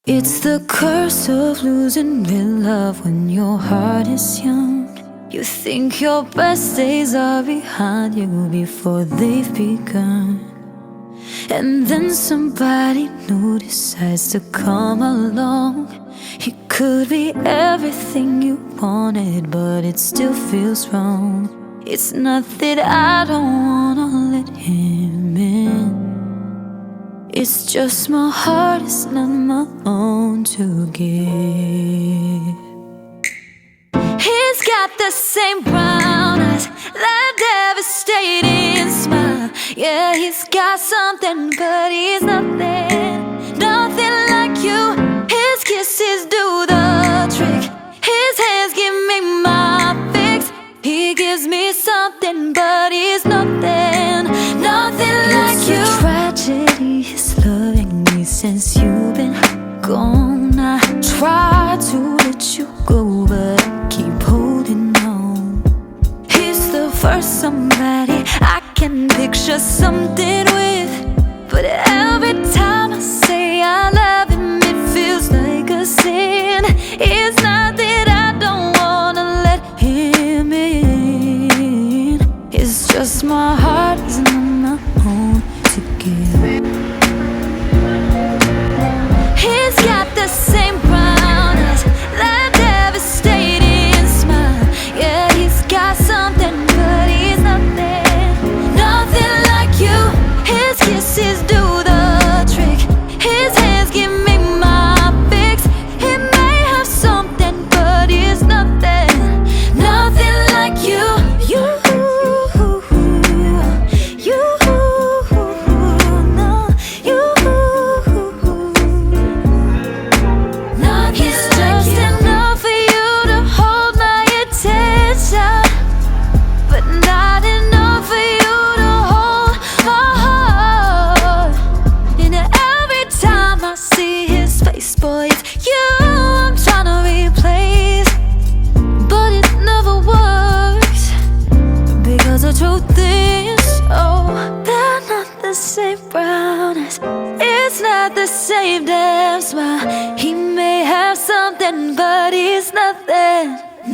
It's the curse of losing real love when your heart is young. You think your best days are behind you before they've begun. And then somebody new decides to come along. He could be everything you wanted, but it still feels wrong. It's not that I don't wanna let him in. It's just my heart is not my own to give. He's got the same brown eyes, that devastating smile. Yeah, he's got something, but he's nothing, nothing like you. His kisses do the trick, his hands give me my fix. He gives me something, but he's nothing, nothing like you. It's a tragedy, he's loving me since you've been gone. I try to let you go, but I keep holding on. He's the first somebody I can picture something with, but every time I say I love him, it feels like a sin. It's not that I don't wanna let him in. It's just my heart is not my own to give. He's got the same brown eyes, that devastating smile. Yeah, he's got something, but he's nothing, nothing like you. His kisses do the trick, his hands give me my fix. He may have something, but he's nothing, nothing like you. Boy, it's you I'm tryna replace, but it never works, because the truth is, oh, they're not the same brown eyes, it's not the same damn smile. He may have something, but he's nothing.